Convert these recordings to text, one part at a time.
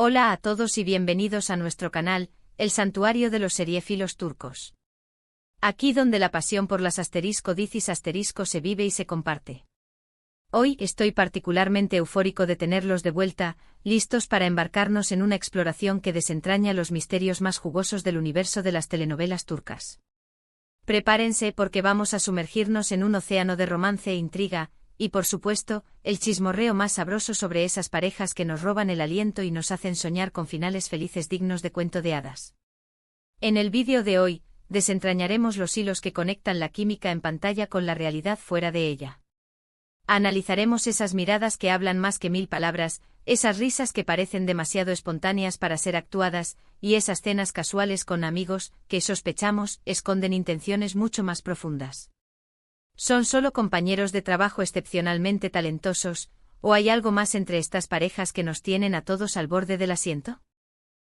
Hola a todos y bienvenidos a nuestro canal, el santuario de los seriéfilos turcos. Aquí donde la pasión por las *dicis* se vive y se comparte. Hoy estoy particularmente eufórico de tenerlos de vuelta, listos para embarcarnos en una exploración que desentraña los misterios más jugosos del universo de las telenovelas turcas. Prepárense porque vamos a sumergirnos en un océano de romance e intriga, y por supuesto, el chismorreo más sabroso sobre esas parejas que nos roban el aliento y nos hacen soñar con finales felices dignos de cuento de hadas. En el vídeo de hoy, desentrañaremos los hilos que conectan la química en pantalla con la realidad fuera de ella. Analizaremos esas miradas que hablan más que 1000 palabras, esas risas que parecen demasiado espontáneas para ser actuadas, y esas cenas casuales con amigos que, sospechamos, esconden intenciones mucho más profundas. ¿Son solo compañeros de trabajo excepcionalmente talentosos, o hay algo más entre estas parejas que nos tienen a todos al borde del asiento?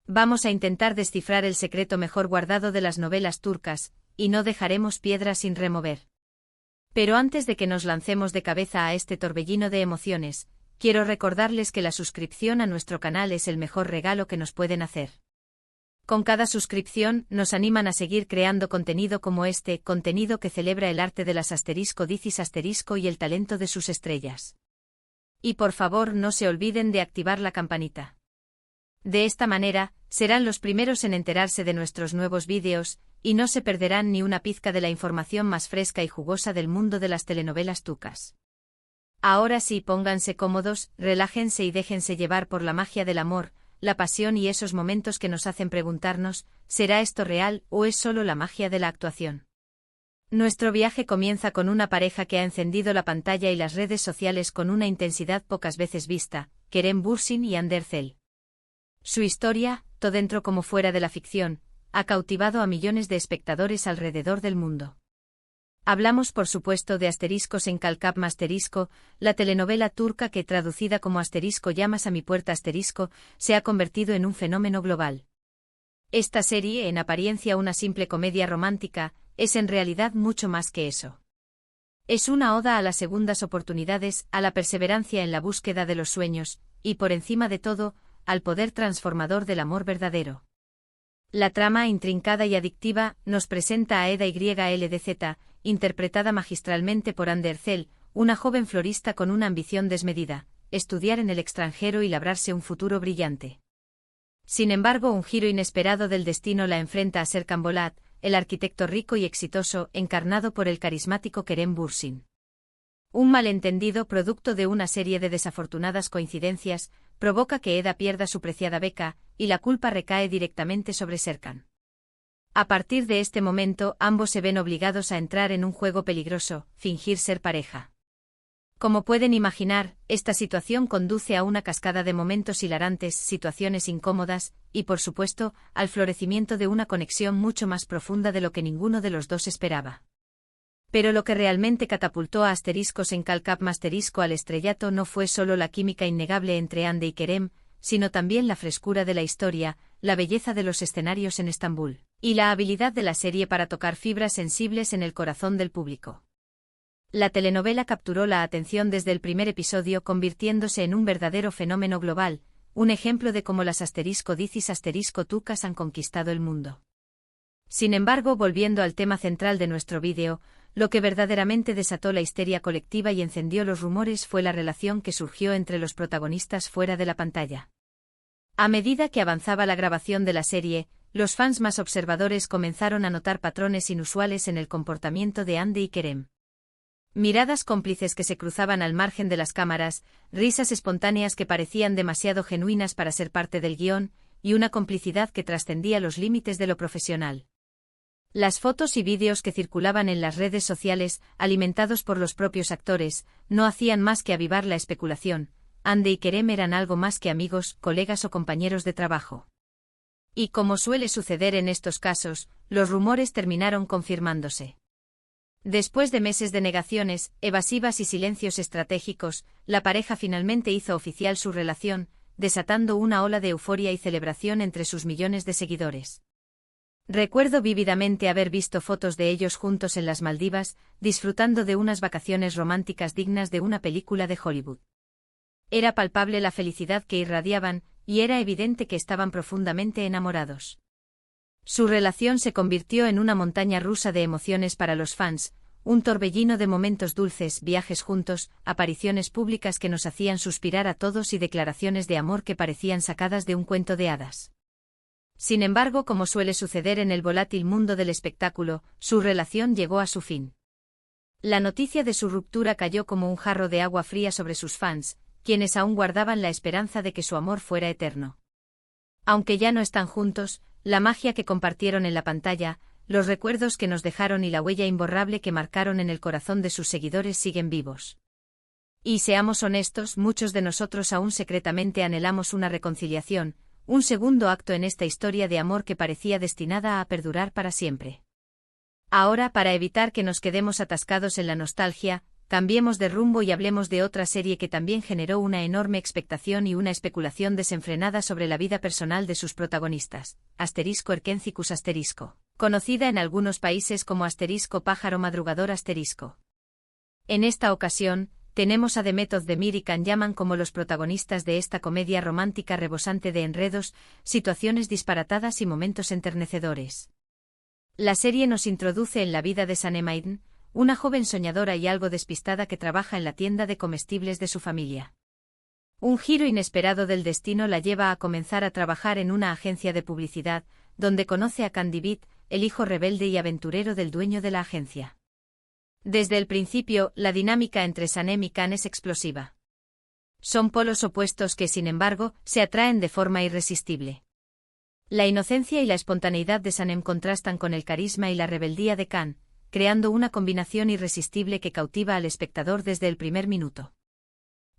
Vamos a intentar descifrar el secreto mejor guardado de las novelas turcas, y no dejaremos piedra sin remover. Pero antes de que nos lancemos de cabeza a este torbellino de emociones, quiero recordarles que la suscripción a nuestro canal es el mejor regalo que nos pueden hacer. Con cada suscripción, nos animan a seguir creando contenido como este, contenido que celebra el arte de las *dicis* y el talento de sus estrellas. Y por favor no se olviden de activar la campanita. De esta manera, serán los primeros en enterarse de nuestros nuevos vídeos, y no se perderán ni una pizca de la información más fresca y jugosa del mundo de las telenovelas turcas. Ahora sí, pónganse cómodos, relájense y déjense llevar por la magia del amor, la pasión y esos momentos que nos hacen preguntarnos, ¿será esto real o es solo la magia de la actuación? Nuestro viaje comienza con una pareja que ha encendido la pantalla y las redes sociales con una intensidad pocas veces vista, Kerem Bürsin y Hande Erçel. Su historia, tanto dentro como fuera de la ficción, ha cautivado a millones de espectadores alrededor del mundo. Hablamos por supuesto de *Senkal Kapma*, la telenovela turca que traducida como *Llamas a mi puerta*, se ha convertido en un fenómeno global. Esta serie, en apariencia una simple comedia romántica, es en realidad mucho más que eso. Es una oda a las segundas oportunidades, a la perseverancia en la búsqueda de los sueños, y por encima de todo, al poder transformador del amor verdadero. La trama intrincada y adictiva nos presenta a Eda YLDZ, interpretada magistralmente por Hande Erçel, una joven florista con una ambición desmedida, estudiar en el extranjero y labrarse un futuro brillante. Sin embargo, un giro inesperado del destino la enfrenta a Serkan Bolat, el arquitecto rico y exitoso, encarnado por el carismático Kerem Bürsin. Un malentendido producto de una serie de desafortunadas coincidencias, provoca que Eda pierda su preciada beca, y la culpa recae directamente sobre Serkan. A partir de este momento, ambos se ven obligados a entrar en un juego peligroso, fingir ser pareja. Como pueden imaginar, esta situación conduce a una cascada de momentos hilarantes, situaciones incómodas, y por supuesto, al florecimiento de una conexión mucho más profunda de lo que ninguno de los dos esperaba. Pero lo que realmente catapultó a *Senkal Kapma* al estrellato no fue solo la química innegable entre Hande y Kerem, sino también la frescura de la historia, la belleza de los escenarios en Estambul, y la habilidad de la serie para tocar fibras sensibles en el corazón del público. La telenovela capturó la atención desde el primer episodio, convirtiéndose en un verdadero fenómeno global, un ejemplo de cómo las *dicis* turcas han conquistado el mundo. Sin embargo, volviendo al tema central de nuestro vídeo, lo que verdaderamente desató la histeria colectiva y encendió los rumores fue la relación que surgió entre los protagonistas fuera de la pantalla. A medida que avanzaba la grabación de la serie, los fans más observadores comenzaron a notar patrones inusuales en el comportamiento de Hande y Kerem. Miradas cómplices que se cruzaban al margen de las cámaras, risas espontáneas que parecían demasiado genuinas para ser parte del guión, y una complicidad que trascendía los límites de lo profesional. Las fotos y vídeos que circulaban en las redes sociales, alimentados por los propios actores, no hacían más que avivar la especulación. Hande y Kerem eran algo más que amigos, colegas o compañeros de trabajo. Y como suele suceder en estos casos, los rumores terminaron confirmándose. Después de meses de negaciones, evasivas y silencios estratégicos, la pareja finalmente hizo oficial su relación, desatando una ola de euforia y celebración entre sus millones de seguidores. Recuerdo vívidamente haber visto fotos de ellos juntos en las Maldivas, disfrutando de unas vacaciones románticas dignas de una película de Hollywood. Era palpable la felicidad que irradiaban, y era evidente que estaban profundamente enamorados. Su relación se convirtió en una montaña rusa de emociones para los fans, un torbellino de momentos dulces, viajes juntos, apariciones públicas que nos hacían suspirar a todos y declaraciones de amor que parecían sacadas de un cuento de hadas. Sin embargo, como suele suceder en el volátil mundo del espectáculo, su relación llegó a su fin. La noticia de su ruptura cayó como un jarro de agua fría sobre sus fans, quienes aún guardaban la esperanza de que su amor fuera eterno. Aunque ya no están juntos, la magia que compartieron en la pantalla, los recuerdos que nos dejaron y la huella imborrable que marcaron en el corazón de sus seguidores siguen vivos. Y seamos honestos, muchos de nosotros aún secretamente anhelamos una reconciliación, un segundo acto en esta historia de amor que parecía destinada a perdurar para siempre. Ahora, para evitar que nos quedemos atascados en la nostalgia, cambiemos de rumbo y hablemos de otra serie que también generó una enorme expectación y una especulación desenfrenada sobre la vida personal de sus protagonistas, *Erkencicus*, conocida en algunos países como *pájaro madrugador*. En esta ocasión, tenemos a Demet Özdemir y Can Yaman como los protagonistas de esta comedia romántica rebosante de enredos, situaciones disparatadas y momentos enternecedores. La serie nos introduce en la vida de Sanem Aydin, una joven soñadora y algo despistada que trabaja en la tienda de comestibles de su familia. Un giro inesperado del destino la lleva a comenzar a trabajar en una agencia de publicidad, donde conoce a Can David, el hijo rebelde y aventurero del dueño de la agencia. Desde el principio, la dinámica entre Sanem y Can es explosiva. Son polos opuestos que, sin embargo, se atraen de forma irresistible. La inocencia y la espontaneidad de Sanem contrastan con el carisma y la rebeldía de Can, creando una combinación irresistible que cautiva al espectador desde el primer minuto.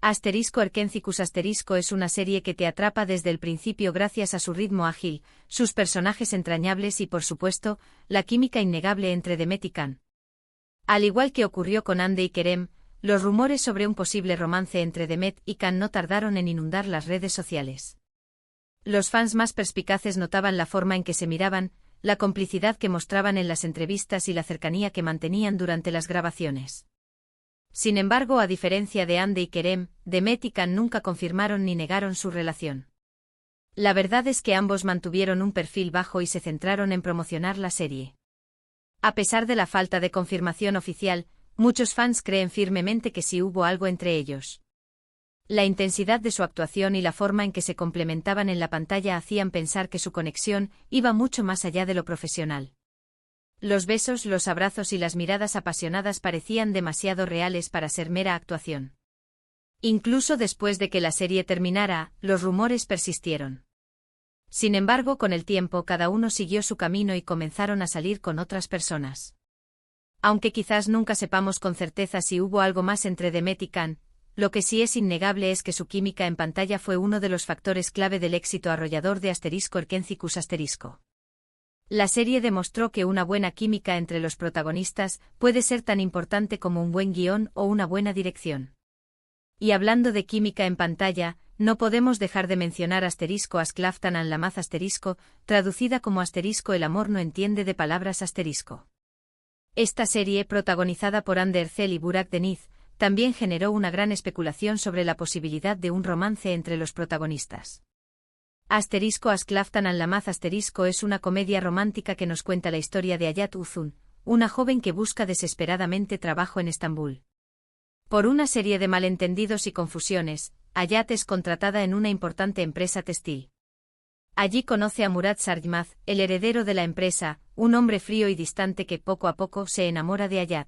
*Erkencicus* es una serie que te atrapa desde el principio gracias a su ritmo ágil, sus personajes entrañables y, por supuesto, la química innegable entre Demet y Can. Al igual que ocurrió con Hande y Kerem, los rumores sobre un posible romance entre Demet y Can no tardaron en inundar las redes sociales. Los fans más perspicaces notaban la forma en que se miraban, la complicidad que mostraban en las entrevistas y la cercanía que mantenían durante las grabaciones. Sin embargo, a diferencia de Hande y Kerem, Demet y Can nunca confirmaron ni negaron su relación. La verdad es que ambos mantuvieron un perfil bajo y se centraron en promocionar la serie. A pesar de la falta de confirmación oficial, muchos fans creen firmemente que sí hubo algo entre ellos. La intensidad de su actuación y la forma en que se complementaban en la pantalla hacían pensar que su conexión iba mucho más allá de lo profesional. Los besos, los abrazos y las miradas apasionadas parecían demasiado reales para ser mera actuación. Incluso después de que la serie terminara, los rumores persistieron. Sin embargo, con el tiempo cada uno siguió su camino y comenzaron a salir con otras personas. Aunque quizás nunca sepamos con certeza si hubo algo más entre Demet y Can, lo que sí es innegable es que su química en pantalla fue uno de los factores clave del éxito arrollador de *Erkencicus*. La serie demostró que una buena química entre los protagonistas puede ser tan importante como un buen guión o una buena dirección. Y hablando de química en pantalla, no podemos dejar de mencionar *Asklaftan an lamaz*, traducida como *El amor no entiende de palabras*. Esta serie, protagonizada por Hande Erçel y Burak Deniz, también generó una gran especulación sobre la posibilidad de un romance entre los protagonistas. *Asklaftan an lamaz* es una comedia romántica que nos cuenta la historia de Hayat Uzun, una joven que busca desesperadamente trabajo en Estambul. Por una serie de malentendidos y confusiones, Hayat es contratada en una importante empresa textil. Allí conoce a Murat Sarjmaz, el heredero de la empresa, un hombre frío y distante que poco a poco se enamora de Hayat.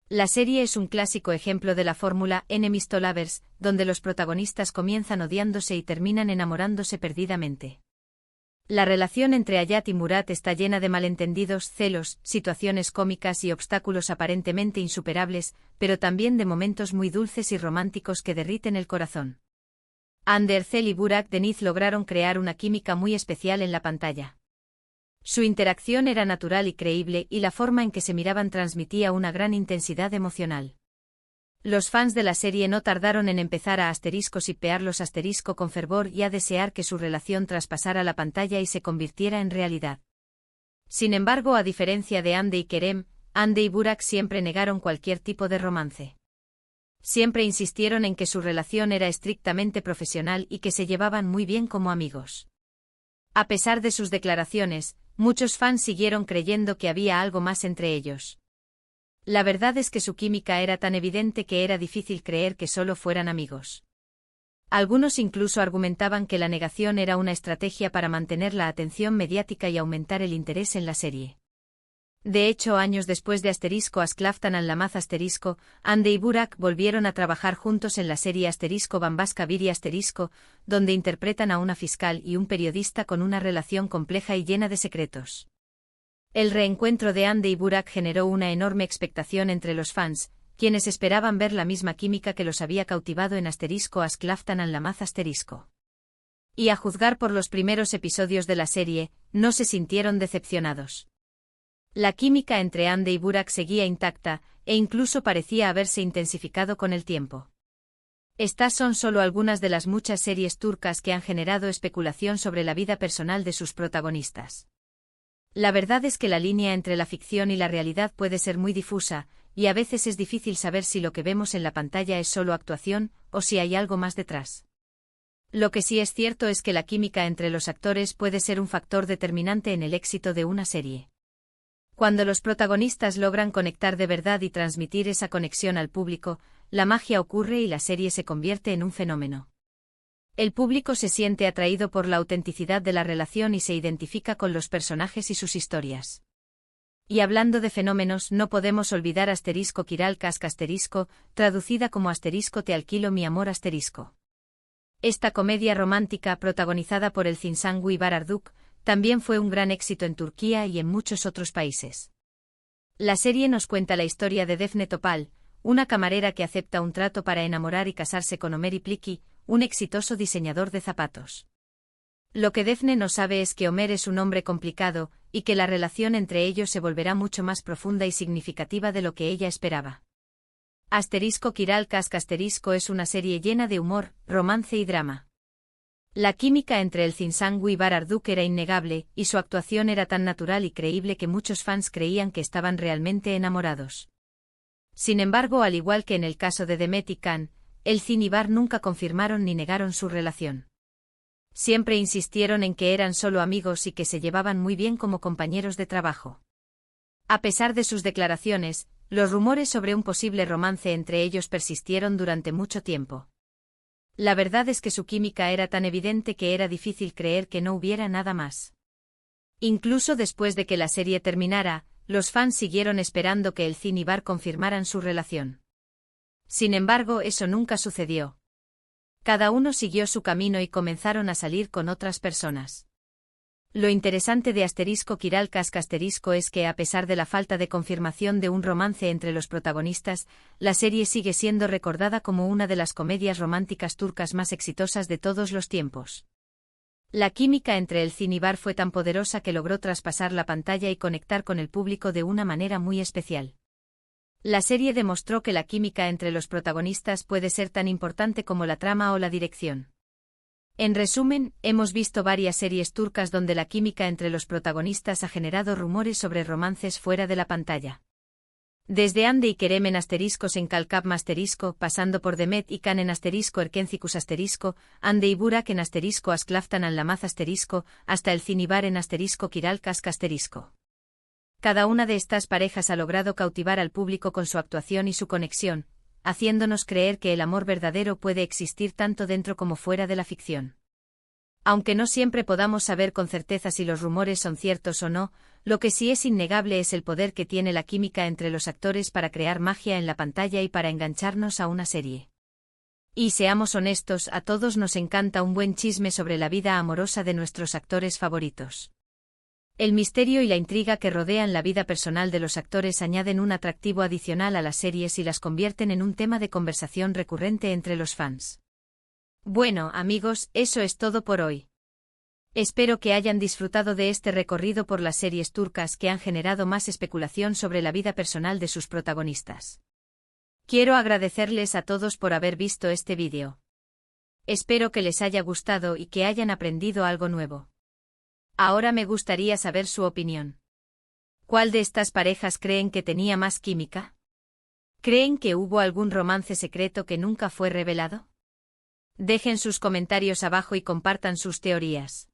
La serie es un clásico ejemplo de la fórmula enemies to lovers, donde los protagonistas comienzan odiándose y terminan enamorándose perdidamente. La relación entre Hayat y Murat está llena de malentendidos, celos, situaciones cómicas y obstáculos aparentemente insuperables, pero también de momentos muy dulces y románticos que derriten el corazón. Hande Erçel y Burak Deniz lograron crear una química muy especial en la pantalla. Su interacción era natural y creíble y la forma en que se miraban transmitía una gran intensidad emocional. Los fans de la serie no tardaron en empezar a *shippearlos* con fervor y a desear que su relación traspasara la pantalla y se convirtiera en realidad. Sin embargo, a diferencia de Hande y Kerem, Hande y Burak siempre negaron cualquier tipo de romance. Siempre insistieron en que su relación era estrictamente profesional y que se llevaban muy bien como amigos. A pesar de sus declaraciones, muchos fans siguieron creyendo que había algo más entre ellos. La verdad es que su química era tan evidente que era difícil creer que solo fueran amigos. Algunos incluso argumentaban que la negación era una estrategia para mantener la atención mediática y aumentar el interés en la serie. De hecho, años después de *Asklavtan an Lamaz*, Ande y Burak volvieron a trabajar juntos en la serie *Bambaska Biri*, donde interpretan a una fiscal y un periodista con una relación compleja y llena de secretos. El reencuentro de Ande y Burak generó una enorme expectación entre los fans, quienes esperaban ver la misma química que los había cautivado en *Asklavtan an Lamaz*. Y a juzgar por los primeros episodios de la serie, no se sintieron decepcionados. La química entre Ande y Burak seguía intacta, e incluso parecía haberse intensificado con el tiempo. Estas son solo algunas de las muchas series turcas que han generado especulación sobre la vida personal de sus protagonistas. La verdad es que la línea entre la ficción y la realidad puede ser muy difusa, y a veces es difícil saber si lo que vemos en la pantalla es solo actuación, o si hay algo más detrás. Lo que sí es cierto es que la química entre los actores puede ser un factor determinante en el éxito de una serie. Cuando los protagonistas logran conectar de verdad y transmitir esa conexión al público, la magia ocurre y la serie se convierte en un fenómeno. El público se siente atraído por la autenticidad de la relación y se identifica con los personajes y sus historias. Y hablando de fenómenos, no podemos olvidar *Kiral Kask*, traducida como *Te alquilo mi amor*. Esta comedia romántica, protagonizada por el Zinsan Uyvar Arduk, también fue un gran éxito en Turquía y en muchos otros países. La serie nos cuenta la historia de Defne Topal, una camarera que acepta un trato para enamorar y casarse con Ömer Ipliki, un exitoso diseñador de zapatos. Lo que Defne no sabe es que Ömer es un hombre complicado, y que la relación entre ellos se volverá mucho más profunda y significativa de lo que ella esperaba. *Kiral Kask* es una serie llena de humor, romance y drama. La química entre el Zinsan Uyvar Arduk era innegable, y su actuación era tan natural y creíble que muchos fans creían que estaban realmente enamorados. Sin embargo, al igual que en el caso de Demet y Can, el Zin y Bar nunca confirmaron ni negaron su relación. Siempre insistieron en que eran solo amigos y que se llevaban muy bien como compañeros de trabajo. A pesar de sus declaraciones, los rumores sobre un posible romance entre ellos persistieron durante mucho tiempo. La verdad es que su química era tan evidente que era difícil creer que no hubiera nada más. Incluso después de que la serie terminara, los fans siguieron esperando que el Zin y Bar confirmaran su relación. Sin embargo, eso nunca sucedió. Cada uno siguió su camino y comenzaron a salir con otras personas. Lo interesante de *Kiral Kask* es que a pesar de la falta de confirmación de un romance entre los protagonistas, la serie sigue siendo recordada como una de las comedias románticas turcas más exitosas de todos los tiempos. La química entre el Zin y Bar fue tan poderosa que logró traspasar la pantalla y conectar con el público de una manera muy especial. La serie demostró que la química entre los protagonistas puede ser tan importante como la trama o la dirección. En resumen, hemos visto varias series turcas donde la química entre los protagonistas ha generado rumores sobre romances fuera de la pantalla. Desde Ande y Kerem en *Kalkapm*, pasando por Demet y Can en *Erkencicus*, Ande y Burak en *Asklavtan an Lamaz*, hasta el Zin y Bar en *Kiral Kask*. Cada una de estas parejas ha logrado cautivar al público con su actuación y su conexión, haciéndonos creer que el amor verdadero puede existir tanto dentro como fuera de la ficción. Aunque no siempre podamos saber con certeza si los rumores son ciertos o no, lo que sí es innegable es el poder que tiene la química entre los actores para crear magia en la pantalla y para engancharnos a una serie. Y seamos honestos, a todos nos encanta un buen chisme sobre la vida amorosa de nuestros actores favoritos. El misterio y la intriga que rodean la vida personal de los actores añaden un atractivo adicional a las series y las convierten en un tema de conversación recurrente entre los fans. Bueno, amigos, eso es todo por hoy. Espero que hayan disfrutado de este recorrido por las series turcas que han generado más especulación sobre la vida personal de sus protagonistas. Quiero agradecerles a todos por haber visto este vídeo. Espero que les haya gustado y que hayan aprendido algo nuevo. Ahora me gustaría saber su opinión. ¿Cuál de estas parejas creen que tenía más química? ¿Creen que hubo algún romance secreto que nunca fue revelado? Dejen sus comentarios abajo y compartan sus teorías.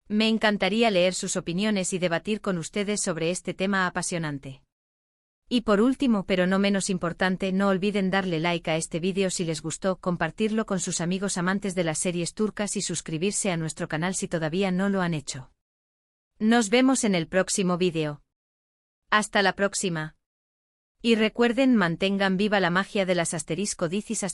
Me encantaría leer sus opiniones y debatir con ustedes sobre este tema apasionante. Y por último, pero no menos importante, no olviden darle like a este vídeo si les gustó, compartirlo con sus amigos amantes de las series turcas y suscribirse a nuestro canal si todavía no lo han hecho. Nos vemos en el próximo vídeo. Hasta la próxima. Y recuerden, mantengan viva la magia de las *Dicis*.